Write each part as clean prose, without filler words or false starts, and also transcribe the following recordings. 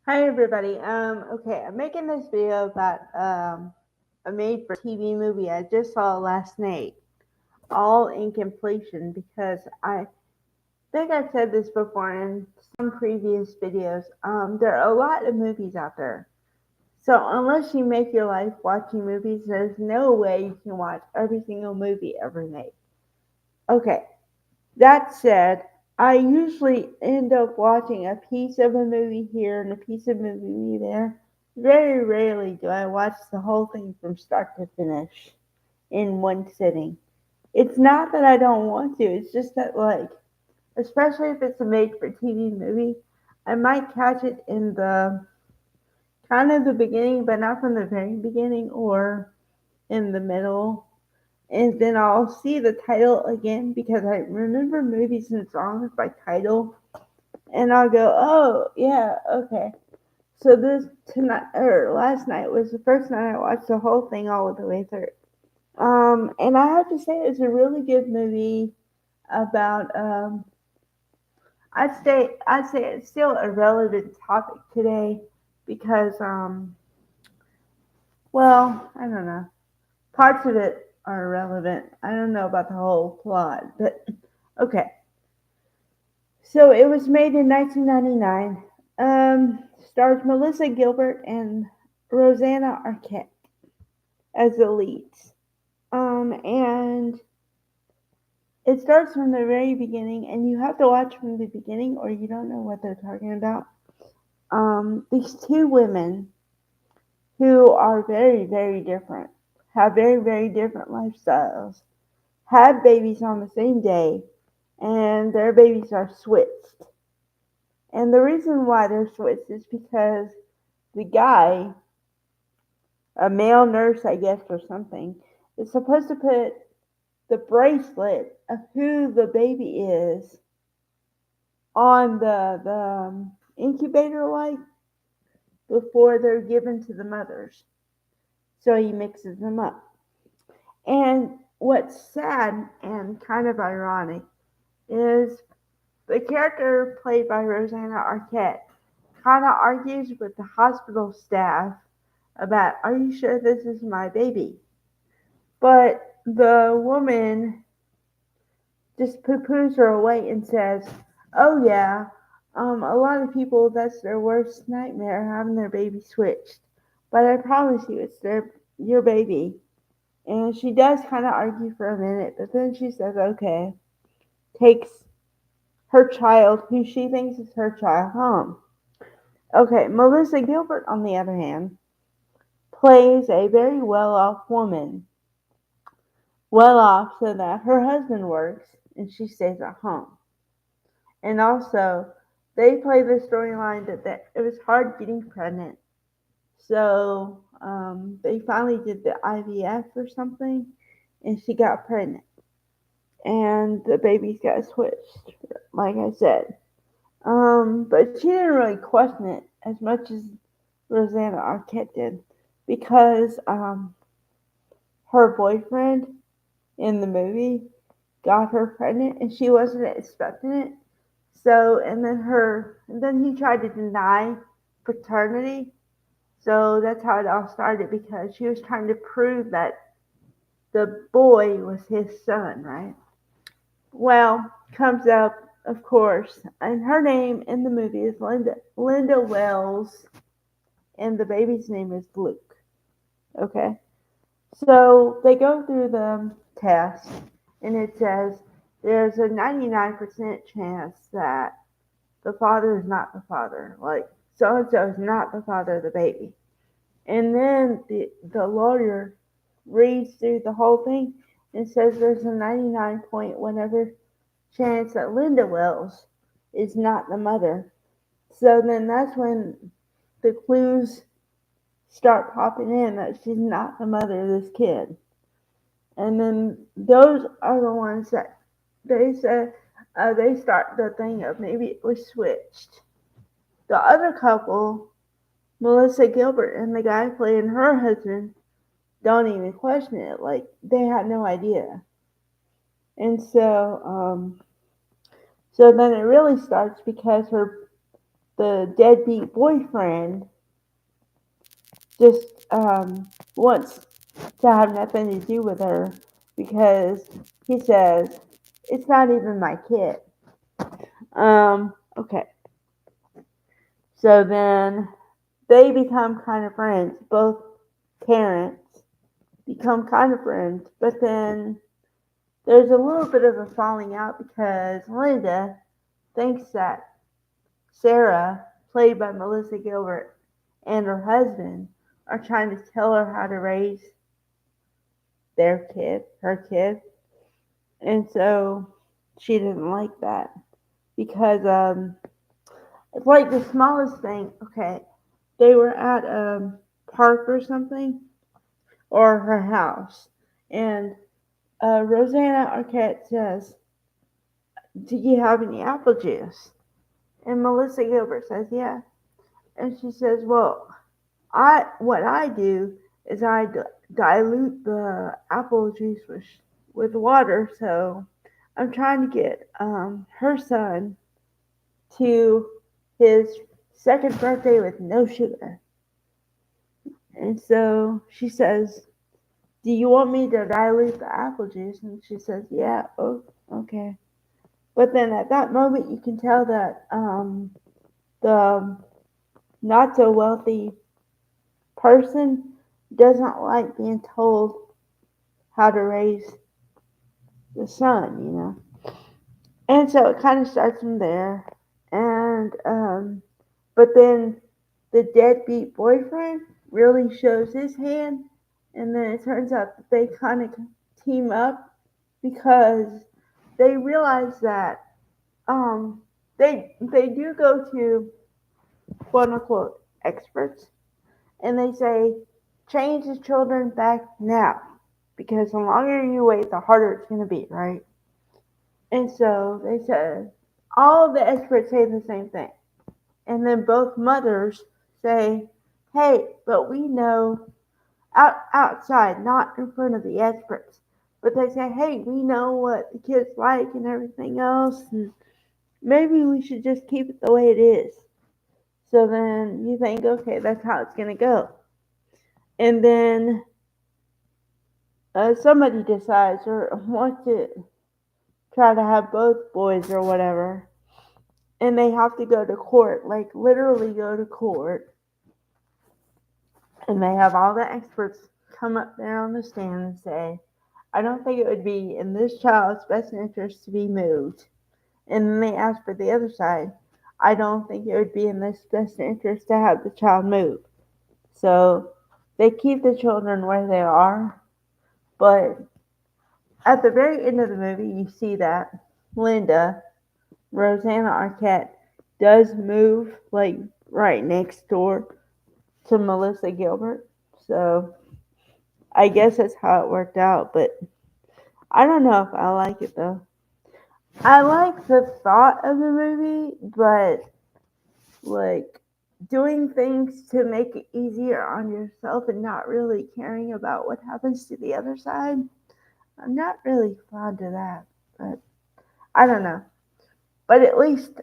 Hi everybody. Okay, I'm making this video about a made-for-TV movie I just saw last night, all in completion, because I think I've said this before in some previous videos. There are a lot of movies out there, so unless you make your life watching movies, there's no way you can watch every single movie ever made. Okay, that said, I usually end up watching a piece of a movie here and a piece of a movie there. Very rarely do I watch the whole thing from start to finish in one sitting. It's not that I don't want to, it's just that, like, especially if it's a made for TV movie, I might catch it in the kind of the beginning, but not from the very beginning, or in the middle, and then I'll see the title again because I remember movies and songs by title, and I'll go, "Oh, yeah, okay." So this tonight or last night was the first night I watched the whole thing all the way through. And I have to say it's a really good movie about I'd say it's still a relevant topic today because well, I don't know. Parts of it are relevant. I don't know about the whole plot, but okay. So it was made in 1999. Stars Melissa Gilbert and Rosanna Arquette as the leads. And it starts from the very beginning, and you have to watch from the beginning, or you don't know what they're talking about. These two women who are very, very different, have very, very different lifestyles, have babies on the same day, and their babies are switched. And the reason why they're switched is because the guy, a male nurse, I guess, or something, is supposed to put the bracelet of who the baby is on the incubator light before they're given to the mothers. So he mixes them up. And what's sad and kind of ironic is the character played by Rosanna Arquette kind of argues with the hospital staff about, are you sure this is my baby? But the woman just poo poos her away and says, oh, yeah, a lot of people, that's their worst nightmare, having their baby switched. But I promise you, it's your baby. And she does kind of argue for a minute, but then she says, okay, takes her child, who she thinks is her child, home. Okay, Melissa Gilbert, on the other hand, plays a very well off woman. Well off so that her husband works and she stays at home. And also, they play the storyline that it was hard getting pregnant. So they finally did the IVF or something, and she got pregnant. And the babies got switched, like I said. But she didn't really question it as much as Rosanna Arquette did because her boyfriend in the movie got her pregnant and she wasn't expecting it. So and then he tried to deny paternity. So that's how it all started because she was trying to prove that the boy was his son, right? Well, comes up, of course, and her name in the movie is Linda Wells, and the baby's name is Luke. Okay, so they go through the test, and it says there's a 99% chance that the father is not the father. Like, so and so is not the father of the baby. And then the lawyer reads through the whole thing and says there's a 99 point whatever chance that Linda Wells is not the mother. So then that's when the clues start popping in that she's not the mother of this kid. And then those are the ones that they said they start the thing of maybe it was switched. The other couple, Melissa Gilbert and the guy playing her husband, don't even question it. Like they had no idea. And so then it really starts because the deadbeat boyfriend just wants to have nothing to do with her because he says it's not even my kid. Okay. So then they become kind of friends. Both parents become kind of friends, but then there's a little bit of a falling out because Linda thinks that Sarah, played by Melissa Gilbert, and her husband are trying to tell her how to raise her kid, and so she didn't like that because it's like the smallest thing. Okay, they were at a park or something, or her house, and Rosanna Arquette says, "Do you have any apple juice?" And Melissa Gilbert says, "Yeah." And she says, "Well, what I do is I dilute the apple juice with water. So I'm trying to get her son to his second birthday with no sugar." And so she says, "Do you want me to dilute the apple juice?" And she says, "Yeah, oh, okay." But then at that moment, you can tell that the not so wealthy person doesn't like being told how to raise the son. And so it kind of starts from there. And, but then the deadbeat boyfriend really shows his hand. And then it turns out that they kind of team up because they realize that they do go to quote unquote experts and they say change the children back now because the longer you wait, the harder it's going to be, right? And so they said all the experts say the same thing, and then both mothers say, "Hey, but we know outside, not in front of the experts." But they say, "Hey, we know what the kids like and everything else, and maybe we should just keep it the way it is." So then you think, okay, that's how it's going to go. And then somebody decides or wants to try to have both boys or whatever, and they have to go to court, like literally go to court, and they have all the experts come up there on the stand and say, "I don't think it would be in this child's best interest to be moved." And then they ask for the other side, "I don't think it would be in this best interest to have the child move." So they keep the children where they are, but at the very end of the movie, you see that Linda, Rosanna Arquette, does move like right next door to Melissa Gilbert. So I guess that's how it worked out, but I don't know if I like it though. I like the thought of the movie, but like doing things to make it easier on yourself and not really caring about what happens to the other side. I'm not really fond of that, but I don't know. But at least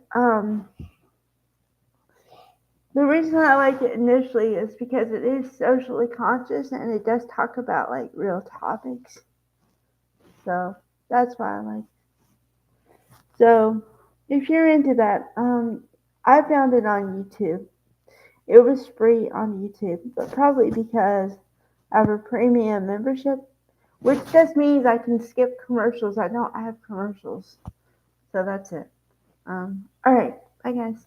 the reason I like it initially is because it is socially conscious and it does talk about like real topics. So that's why I like it. So if you're into that, I found it on YouTube. It was free on YouTube, but probably because I have a premium membership, which just means I can skip commercials. I don't have commercials. So that's it. All right. Bye, guys.